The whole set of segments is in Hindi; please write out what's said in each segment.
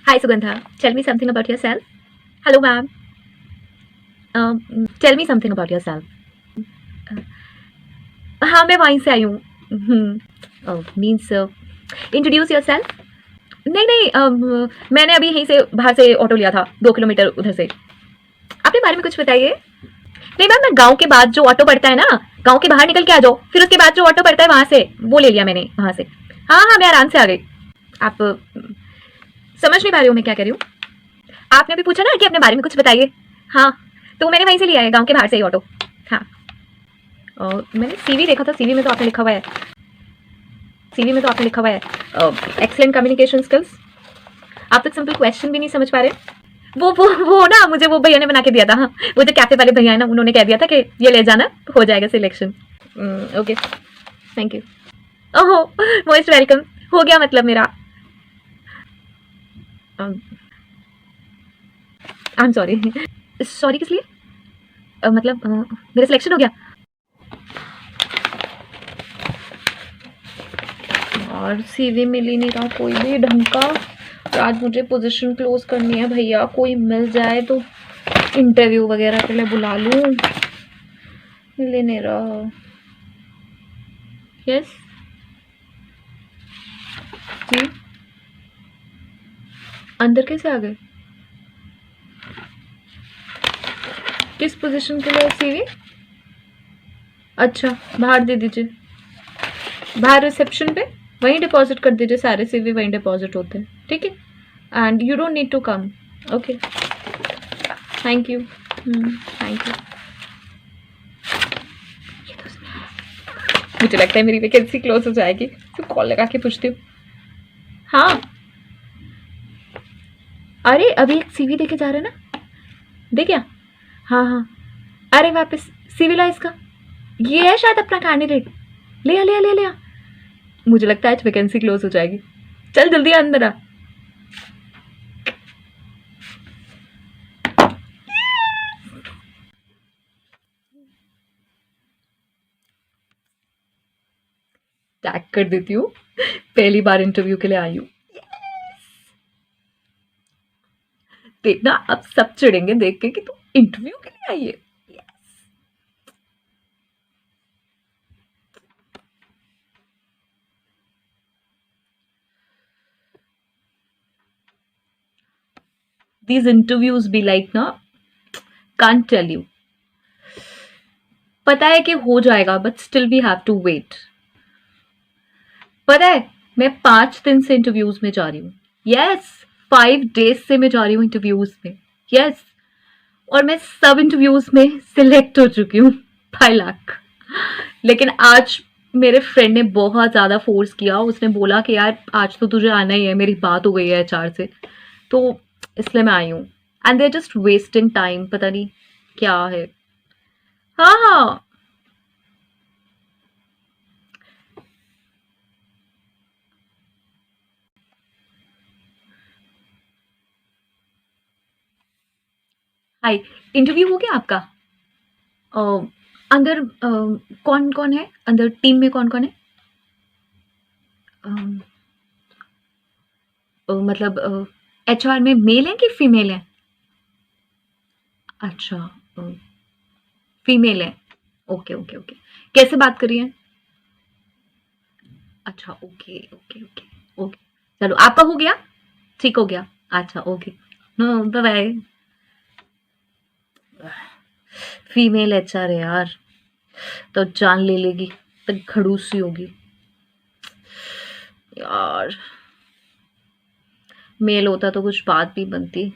Hi, Sugandha. Tell me something about yourself. Hello, ma'am. Tell me something about yourself. हाँ, मैं वहीं से आई हूँ. Means introduce your self. नहीं नहीं, मैंने अभी यहीं से बाहर से ऑटो लिया था 2 किलोमीटर उधर से. अपने बारे में कुछ बताइए. नहीं मैम, मैं गांव के बाद जो ऑटो पड़ता है ना, गांव के बाहर निकल के आ जाओ, फिर उसके बाद जो ऑटो पड़ता है वहां से वो ले लिया मैंने वहां से. हाँ हाँ, मैं आराम से आ गई. आप समझ नहीं पा रही हो मैं क्या कह रही हूँ. आपने भी पूछा ना कि अपने बारे में कुछ बताइए. हाँ, तो मैंने वहीं से लिया है, गांव के बाहर से ही ऑटो. हाँ, और मैंने सीवी देखा था. सीवी में तो आपने लिखा हुआ है. सीवी में तो आपने लिखा हुआ है एक्सेलेंट कम्युनिकेशन स्किल्स. आप तो सिंपल क्वेश्चन भी नहीं समझ पा रहे. वो ना मुझे वो भैया ने बना के दिया था. हाँ, वो जो कैफे वाले भैया है ना, उन्होंने कह दिया था कि ये ले जाना, हो जाएगा सिलेक्शन. Okay, thank you. ओहो, मोस्ट वेलकम. हो गया मतलब मेरा. I am sorry. सॉरी किस लिए? मतलब मेरा सिलेक्शन हो गया. और सीवी मिल ही नहीं रहा कोई भी ढंग का. और आज मुझे पोजीशन क्लोज करनी है भैया. कोई मिल जाए तो इंटरव्यू वगैरह के लिए बुला लूं. मिल ही नहीं रहा. यस जी. अंदर कैसे आ गए? किस पोजीशन के लिए सीवी? अच्छा, बाहर दे दीजिए. बाहर रिसेप्शन पे वहीं डिपॉजिट कर दीजिए. सारे सीवी वहीं डिपॉजिट होते हैं. ठीक है. And you don't need to come. Okay, thank you. Thank you. मुझे लगता है मेरी वैकेंसी क्लोज हो जाएगी. तो कॉल लगा के पूछती हूँ. हाँ, अरे अभी एक सीवी देके जा रहे हैं ना, दे क्या? हाँ हाँ, अरे वापस सीवी ला इसका. ये है शायद अपना कैंडिडेट. ले आ ले आ ले आ ले आ. मुझे लगता है आज वैकेंसी क्लोज हो जाएगी. चल जल्दी अंदर आ. टैग कर देती हूँ. पहली बार इंटरव्यू के लिए आई हूँ. देखना अब सब चिढ़ेंगे देख के कि तू इंटरव्यू के लिए आई है. These interviews be like ना, can't tell you. पता है कि हो जाएगा but still we have to wait. पता है मैं 5 दिन से इंटरव्यूज में जा रही हूँ. यस, 5 डेज से मैं जा रही हूँ इंटरव्यूज में. यस, और मैं सब इंटरव्यूज में सिलेक्ट हो चुकी हूँ 5 लाख. लेकिन आज मेरे फ्रेंड ने बहुत ज़्यादा फोर्स किया. उसने बोला कि यार आज तो तुझे आना ही है. मेरी बात हो गई है एचआर से, तो इसलिए मैं आई हूँ. And they are just wasting time. पता नहीं क्या है. हाँ हाँ, हाय. इंटरव्यू हो गया आपका? अ, अंदर कौन कौन है? अंदर टीम में कौन कौन है? मतलब एचआर में मेल है कि फीमेल है? अच्छा, फीमेल है. Okay okay okay. कैसे बात करी है? अच्छा, ओके ओके ओके ओके. चलो, आपका हो गया? ठीक हो गया. अच्छा, okay. Bye bye. Female HR है यार, तो जान ले लेगी, तो खड़ूसी होगी यार. मेल होता तो कुछ बात भी बनती.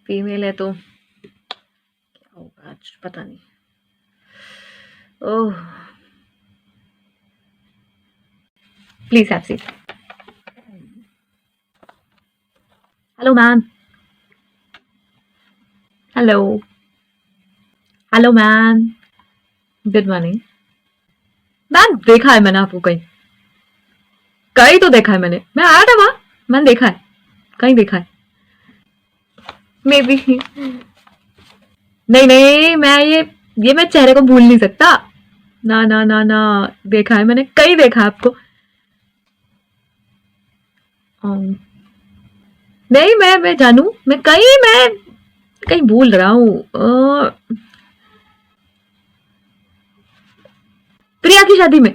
फीमेल है तो क्या होगा आज पता नहीं. Oh, please have seat. Hello ma'am. Hello. Hello ma'am. Good morning. Ma'am देखा है मैंने आपको कहीं. कहीं तो देखा है मैंने. मैं आया था वहां. मैंने देखा है. कहीं देखा है. May be. नहीं नहीं, मैं चेहरे को भूल नहीं सकता. ना ना ना ना, देखा है मैंने. कहीं देखा है आपको. अम, नहीं, मैं जानू, मैं कहीं भूल रहा हूँ। प्रिया की शादी में।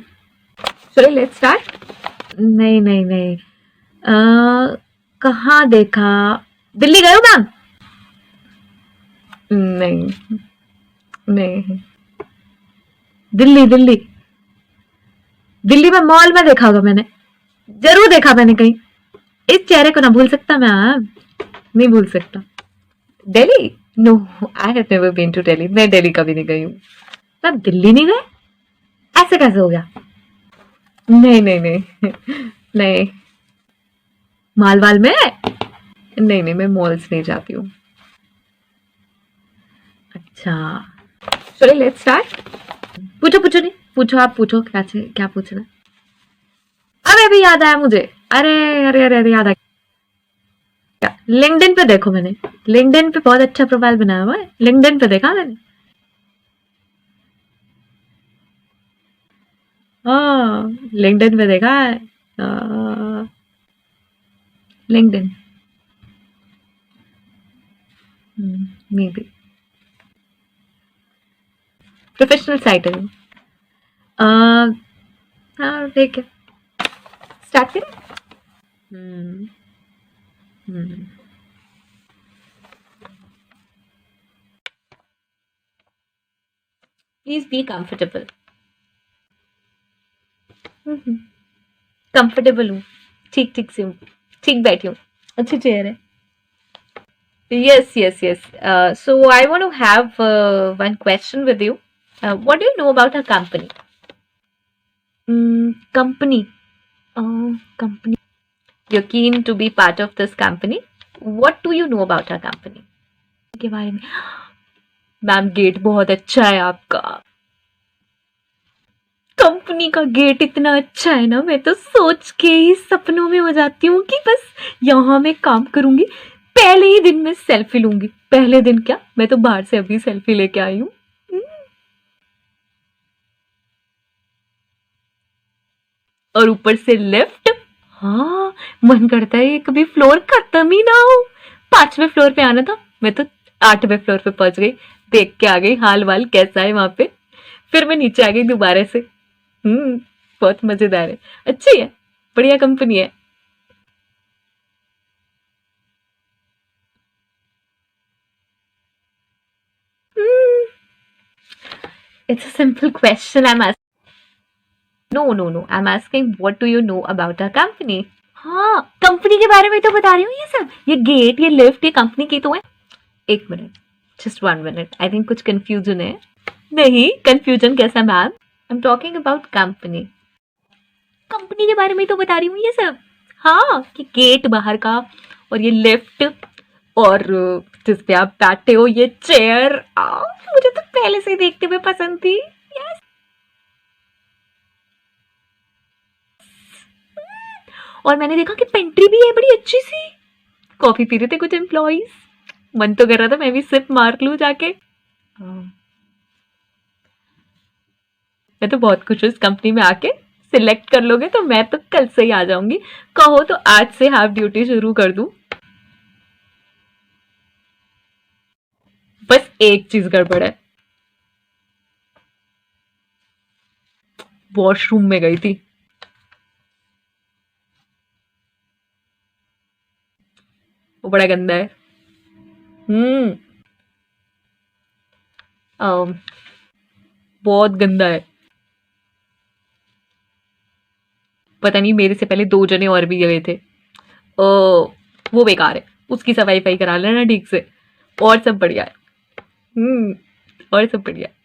चलो लेट्स स्टार्ट। नहीं नहीं नहीं। कहाँ देखा? दिल्ली गए हो मैम? नहीं नहीं। दिल्ली दिल्ली। दिल्ली में मॉल में देखा होगा मैंने। जरूर देखा मैंने कहीं। इस चेहरे को ना भूल सकता मैम। नहीं भूल सकता। Delhi? No, I have never been to Delhi. मैं दिल्ली कभी नहीं गई हूँ। मैम दिल्ली नहीं गए? ऐसे कैसे हो गया? नहीं नहीं नहीं। नहीं। मालवाल में? नहीं नहीं, मैं मॉल्स नहीं जाती हूँ। अच्छा। चलिए लेट्स स्टार्ट। पूछो पूछो, नहीं पूछो, आप पूछो क्या पूछना। अरे अभी याद आया मुझे। अरे अरे अरे अरे, याद आ गया। लिंक्डइन पे देखो मैंने। लिंक्डइन पे बहुत अच्छा प्रोफाइल बनाया हुआ है। लिंक्डइन पे देखा मैंने। हाँ, लिंक्डइन पे देखा है। LinkedIn. May be. Professional site है। हाँ ठीक है। स्टार्ट करें। हम्म हम्म प्लीज बी कंफर्टेबल। कंफर्टेबल हूँ। ठीक ठीक से हूँ। ठीक बैठी हूँ। अच्छी चेयर है। Yes, yes, yes. So I want to have one question with you. What do you know about our company? Company. Company. You're keen to be part of this company. What do you know about our company? के बारे में। मैम गेट बहुत अच्छा है आपका। कंपनी का गेट इतना अच्छा है ना, मैं तो सोच के ही सपनों में हो जाती हूँ कि बस यहाँ मैं काम करूंगी। पहले ही दिन में सेल्फी लूंगी। पहले दिन क्या, मैं तो बाहर से अभी सेल्फी लेके आई हूँ। और ऊपर से लिफ्ट। हाँ, मन करता है ये कभी फ्लोर खत्म ही ना हो। 5वें फ्लोर पे आना था, मैं तो 8वें फ्लोर पे पहुंच गई। देख के आ गई हाल वाल कैसा है वहां पे। फिर मैं नीचे आ गई दोबारा से। हम्म बहुत मजेदार है। अच्छी है। बढ़िया कंपनी है। It's a simple question I am asking. No no no, I am asking what do you know about our company. हाँ, कंपनी के बारे में तो बता रही हूँ। ये सब, ये गेट, ये लिफ्ट, ये कंपनी की तो है। एक minute, just 1 minute, I think कुछ कंफ्यूजन है। नहीं, कंफ्यूजन कैसा ma'am? I am talking about company. Company के बारे में तो बता रही हूँ ये सब। हाँ, कि गेट बाहर का, और ये लिफ्ट, और जिस पे आप बैठे हो ये चेयर, मुझे तो पहले से ही देखते हुए पसंद थी। यस। और मैंने देखा कि पेंट्री भी है बड़ी अच्छी सी। कॉफी पी रहे थे कुछ एम्प्लॉइज। मन तो कर रहा था मैं भी सिप मार लूं जाके। मैं तो बहुत खुश हूँ इस कंपनी में आके। सिलेक्ट कर लोगे तो मैं तो कल से ही आ जाऊंगी। कहो तो आज से हाफ ड्यूटी शुरू कर दूं। बस एक चीज गड़बड़ है। वॉशरूम में गई थी। वो बड़ा गंदा है। हम्म अम, बहुत गंदा है। पता नहीं, मेरे से पहले 2 जने और भी गए थे। वो बेकार है। उसकी सफाई वफाई करा लेना ठीक से। और सब बढ़िया है। हम्म और सब बढ़िया है।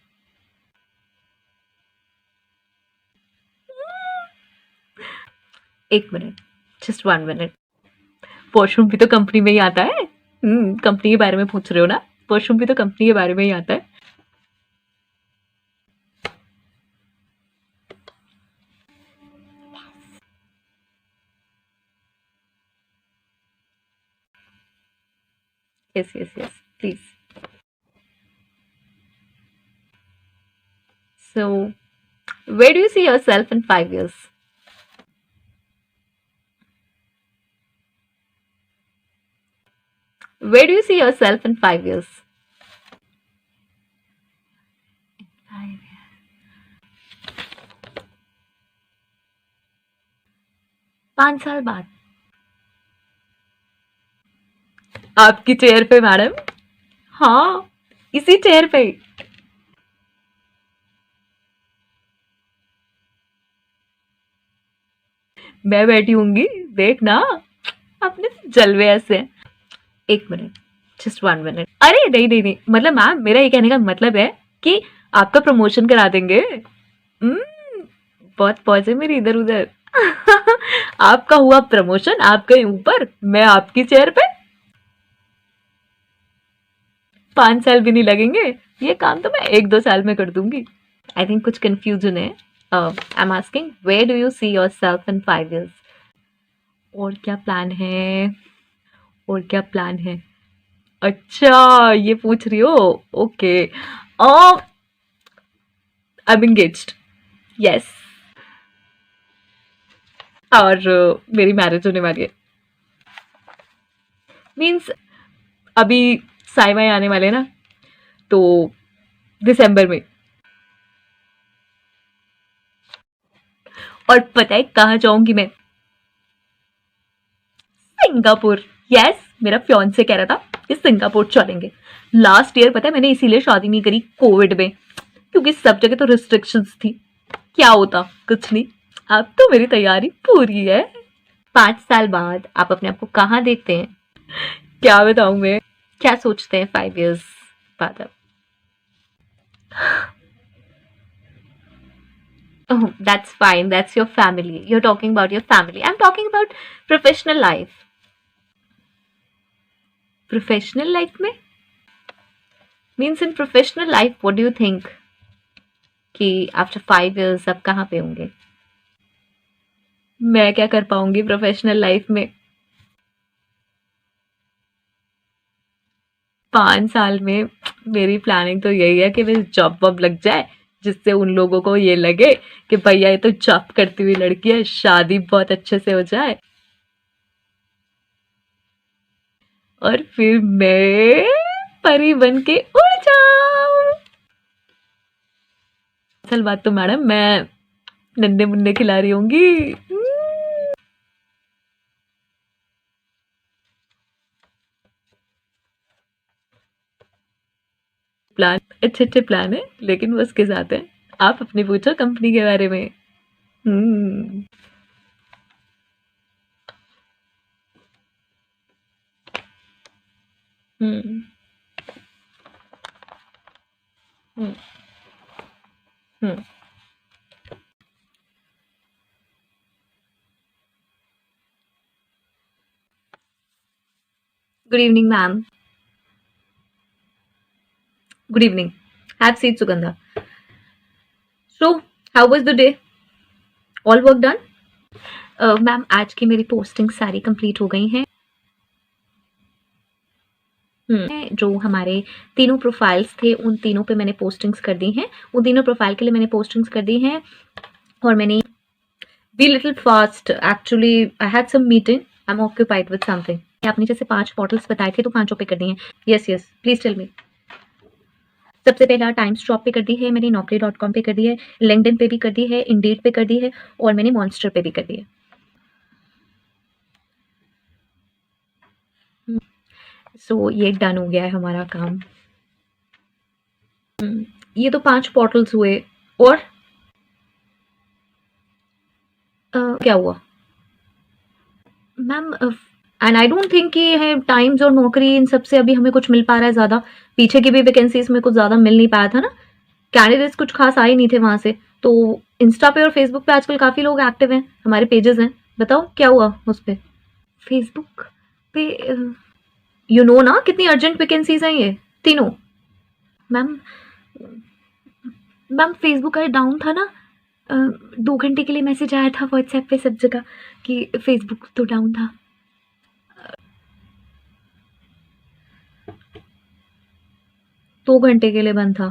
एक मिनट, जस्ट 1 मिनट। वॉशरूम भी तो कंपनी में ही आता है। कंपनी के बारे में पूछ रहे हो ना? वॉशरूम भी तो कंपनी के बारे में ही आता है। Yes yes yes, please. So where do you see yourself in 5 years? Where do you see yourself in 5 years? 5 years. 5 साल बाद आपकी चेयर पे मैडम। हाँ, इसी चेयर पे। मैं बैठी होंगी, देखना अपने जलवे ऐसे। एक मिनट, जस्ट 1 मिनट। अरे नहीं नहीं नहीं, मतलब मैम मेरा ये कहने का मतलब है कि आपका प्रमोशन करा देंगे। बहुत पहुंचे मेरी इधर उधर। आपका हुआ प्रमोशन आपके ऊपर, मैं आपकी चेयर पे। 5 साल भी नहीं लगेंगे, ये काम तो मैं 1-2 साल में कर दूंगी। आई थिंक कुछ कंफ्यूजन है। I am asking where do you see yourself in 5 years? और क्या प्लान है? और क्या प्लान है? अच्छा, ये पूछ रही हो। Okay. I am engaged. Yes. और मेरी मैरिज होने वाली है। मीन्स अभी साई वाई आने वाले हैं ना, तो दिसंबर में। और पता है कहाँ जाऊंगी मैं? सिंगापुर। यस, मेरा फियांसे कह रहा था कि सिंगापुर चलेंगे। लास्ट ईयर पता है मैंने इसीलिए शादी नहीं करी, कोविड में, क्योंकि सब जगह तो रिस्ट्रिक्शंस थी। क्या होता, कुछ नहीं। अब तो मेरी तैयारी पूरी है। 5 साल बाद आप अपने आप को कहाँ देखते हैं? क्या बताऊं मैं? क्या सोचते हैं 5 years बाद आप? Oh, that's fine. That's your family. You're talking about your family. I'm talking about professional life. Professional life में? Means in professional life, what do you think? कि after 5 years आप कहाँ पे होंगे? मैं क्या कर पाऊंगी प्रोफेशनल लाइफ में? 5 साल में मेरी प्लानिंग तो यही है कि मेरी जॉब वॉब लग जाए, जिससे उन लोगों को ये लगे कि भैया ये तो जॉब करती हुई लड़की है, शादी बहुत अच्छे से हो जाए, और फिर मैं परी बन के उड़ जाऊं। असल बात तो मैडम मैं नन्हे मुन्ने खिला रही होंगी। प्लान अच्छे अच्छे प्लान है, लेकिन वो उसके साथ है। आप अपने पूछो कंपनी के बारे में। Hmm. Hmm. Hmm. Hmm. Good evening ma'am. Good evening. Have seat Sugandha. So how was the day? All work done? Ma'am आज की मेरी पोस्टिंग सारी कंप्लीट हो गई हैं। जो हमारे तीनों प्रोफाइल्स थे उन तीनों पे मैंने पोस्टिंग्स कर दी हैं। उन तीनों प्रोफाइल के लिए मैंने पोस्टिंग्स कर दी हैं। और मैंने be little fast actually, I had some meeting, I am occupied with something. आपने जैसे 5 पोर्टल्स बताए थे तो 5 पे कर दिए हैं। Yes yes, please tell me. सबसे पहला टाइम्स जॉब पे कर दी है मैंने, naukri.com पे कर दी है, लिंक्डइन पे भी कर दी है, इंडीड पे कर दी है, और मैंने मॉन्स्टर पे भी कर दी है। सो ये डन हो गया है हमारा काम। ये तो 5 पोर्टल्स हुए। और क्या हुआ ma'am? And I don't think कि है टाइम्स और नौकरी इन सबसे अभी हमें कुछ मिल पा रहा है ज़्यादा। पीछे की भी वैकेंसीज में कुछ ज़्यादा मिल नहीं पाया था ना, कैंडिडेट्स कुछ खास आए नहीं थे वहाँ से। तो इंस्टा पे और फेसबुक पे आजकल काफ़ी लोग एक्टिव हैं, हमारे पेजेस हैं। बताओ क्या हुआ उस पर? फेसबुक पे यू नो ना कितनी अर्जेंट वैकेंसीज हैं ये तीनों। मैम मैम फेसबुक का डाउन था ना, 2 घंटे के लिए मैसेज आया था व्हाट्सएप पे सब जगह कि फेसबुक तो डाउन था। 2 घंटे के लिए बंद था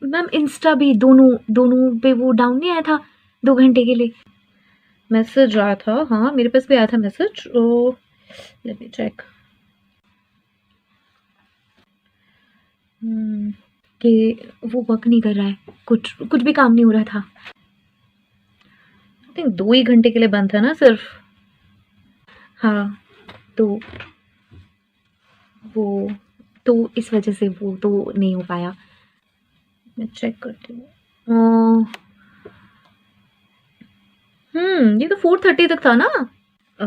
मैम। इंस्टा भी, दोनों दोनों पे वो डाउन नहीं आया था 2 घंटे के लिए? मैसेज आया था, हाँ मेरे पास भी आया था message. Let me check. Hmm, कि वो वर्क नहीं कर रहा है, कुछ कुछ भी काम नहीं हो रहा था। आई थिंक 2 ही घंटे के लिए बंद था ना सिर्फ। हाँ, तो वो तो इस वजह से वो तो नहीं हो पाया। मैं चेक करती हूँ। ये तो 4:30 तक था ना। अ,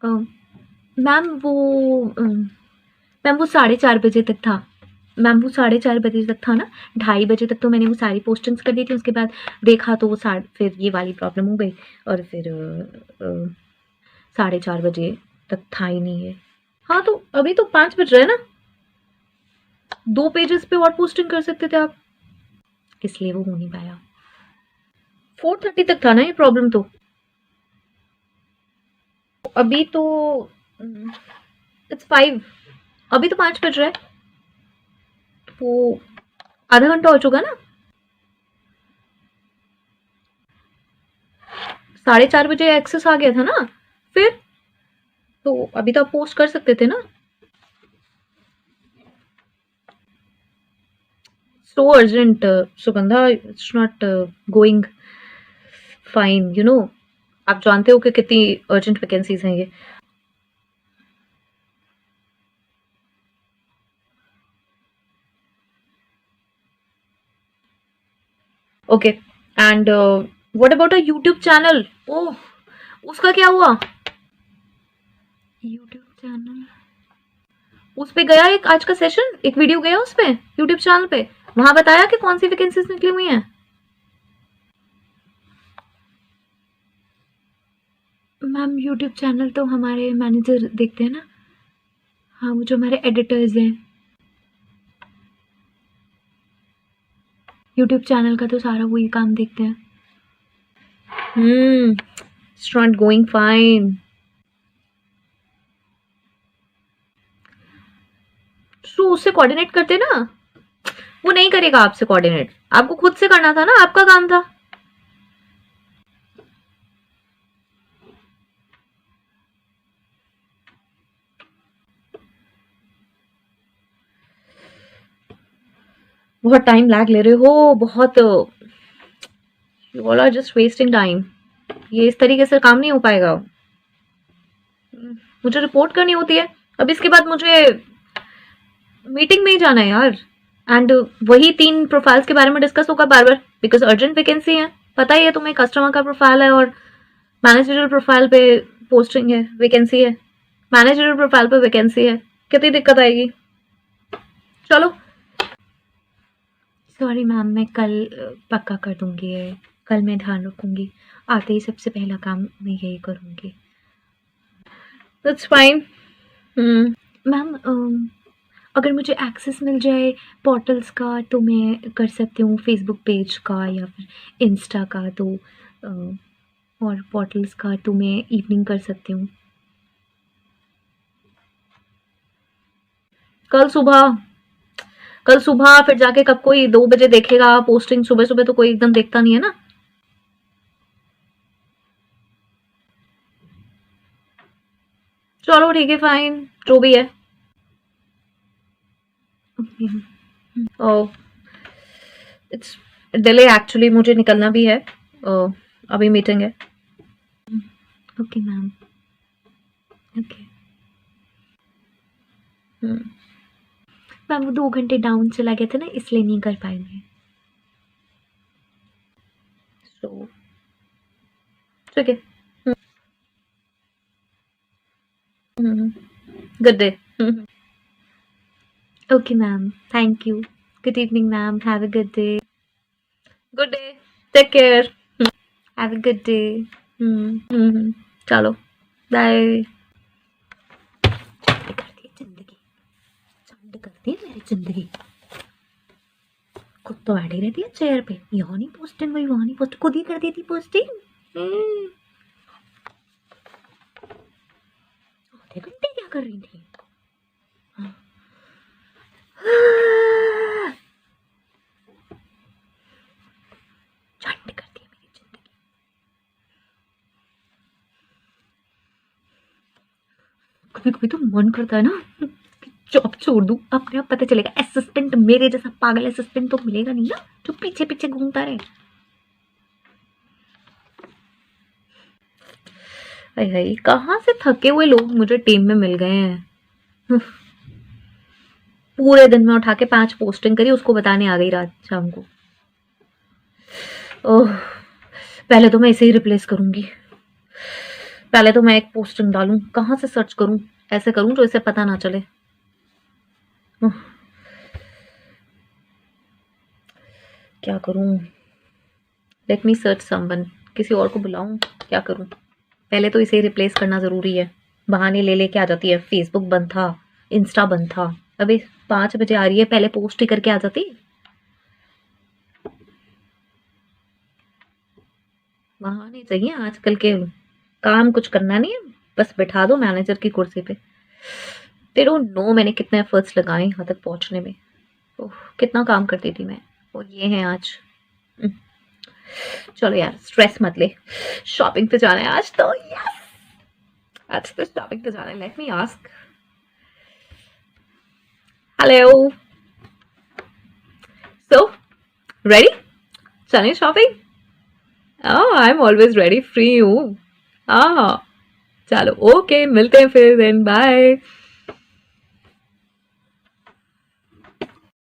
अ, मैम वो मैम वो 4:30 बजे तक था। मैम वो 4:30 बजे तक था ना। 2:30 बजे तक तो मैंने वो सारी पोस्टिंग्स कर दी थी। उसके बाद देखा तो वो फिर ये वाली प्रॉब्लम हो गई और फिर 4:30 बजे तक था ही नहीं है। हाँ, तो अभी तो 5 बज रहे हैं ना। 2 पेजेस पे और पोस्टिंग कर सकते थे आप, इसलिए वो हो नहीं पाया। 4:30 तक था ना ये प्रॉब्लम तो। अभी तो इट्स 5। अभी तो 5 बज रहा है, तो आधा घंटा हो चुका ना। 4:30 बजे एक्सेस आ गया था ना। फिर तो अभी तो आप पोस्ट कर सकते थे ना। So urgent Sugandha, it's not going fine, आप जानते हो कि कितनी अर्जेंट वैकेंसीज हैं ये। Okay, and what about a YouTube channel? Oh, उसका क्या हुआ? यूट्यूब चैनल, उस पे गया एक आज का सेशन, एक वीडियो गया उस पे यूट्यूब चैनल पे। वहां बताया कि कौन सी वैकेंसीज निकली हुई हैं। मैम यूट्यूब चैनल तो हमारे मैनेजर देखते हैं ना। हाँ, वो जो हमारे एडिटर्स हैं, यूट्यूब चैनल का तो सारा वही काम देखते हैं। It's not going fine. तो उससे कोऑर्डिनेट करते ना। वो नहीं करेगा आपसे कोऑर्डिनेट, आपको खुद से करना था ना, आपका काम था। बहुत टाइम लैग ले रहे हो, बहुत। You all are just wasting time. ये इस तरीके से काम नहीं हो पाएगा। मुझे रिपोर्ट करनी होती है। अब इसके बाद मुझे मीटिंग में ही जाना है यार। एंड वही 3 प्रोफाइल्स के बारे में डिस्कस होगा बार बार, बिकॉज अर्जेंट वैकेंसी है। पता ही है तुम्हें, कस्टमर का प्रोफाइल है और मैनेजरियल प्रोफाइल पे पोस्टिंग है, वैकेंसी है। मैनेजरियल प्रोफाइल पे वैकेंसी है, कितनी दिक्कत आएगी। चलो, सॉरी मैम, मैं कल पक्का कर दूंगी ये। कल मैं ध्यान रखूंगी। आते ही सबसे पहला काम मैं यही करूंगी। That's fine. मैम, अगर मुझे एक्सेस मिल जाए पोर्टल्स का तो मैं कर सकती हूँ, फेसबुक पेज का या फिर इंस्टा का, तो और पोर्टल्स का तो मैं इवनिंग कर सकती हूँ। कल सुबह। कल सुबह फिर जाके कब कोई 2 बजे देखेगा पोस्टिंग? सुबह सुबह तो कोई एकदम देखता नहीं है ना। चलो ठीक है, फाइन, जो भी है। ओह, इट्स डिले एक्चुअली, मुझे निकलना भी है। अभी मीटिंग है। Okay ma'am. ओके मैम, वो 2 घंटे डाउन चला गया था ना, इसलिए नहीं कर पाएंगे। सो ठीक है। Good day. Okay ma'am, thank you. Good evening ma'am, have a good day. Good day, take care, have a good day. चलो, बाय। चंड कर दी जिंदगी, चंड कर दी मेरी जिंदगी। खुद तो बैठी रहती है चेयर पे, यहाँ नहीं पोस्टिंग हुई, वहाँ नहीं पोस्ट, खुद ही कर देती पोस्टिंग। आधे घंटे क्या कर रही थी? हाँ। चंड कर दी मेरी जिंदगी। कभी कभी तो मन करता है ना कि जॉब छोड़ दूं, अपने आप पता चलेगा असिस्टेंट मेरे जैसा पागल असिस्टेंट तो मिलेगा नहीं ना जो पीछे पीछे घूमता रहे। अरे भाई कहाँ से थके हुए लोग मुझे टीम में मिल गए हैं। पूरे दिन में उठा के 5 पोस्टिंग करी, उसको बताने आ गई रात शाम को। ओह, पहले तो मैं इसे ही रिप्लेस करूंगी। पहले तो मैं एक पोस्टिंग डालूं, कहाँ से सर्च करूं, ऐसे करूं जो इसे पता ना चले। उह, क्या करूं? लेट मी सर्च समवन, किसी और को बुलाऊं, क्या करूं? पहले तो इसे रिप्लेस करना जरूरी है। बहाने ले लेके आ जाती है, फेसबुक बंद था, इंस्टा बंद था, अभी 5 बजे आ रही है, पहले पोस्ट ही करके आ जाती। बहाने चाहिए आजकल के, काम कुछ करना नहीं है, बस बैठा दो मैनेजर की कुर्सी पे। दे डोंट नो मैंने कितने एफर्ट्स लगाए यहाँ तक पहुंचने में। ओह, कितना काम करती थी मैं, और ये है आज। हम्म, चलो यार स्ट्रेस मत ले, शॉपिंग पे जाना है आज तो। यस, आज तो शॉपिंग पे जाना है। Let me ask. Hello, so ready, चलें shopping? I am always ready, free हूँ। हाँ, चलो ओके, मिलते हैं फिर, देन बाय।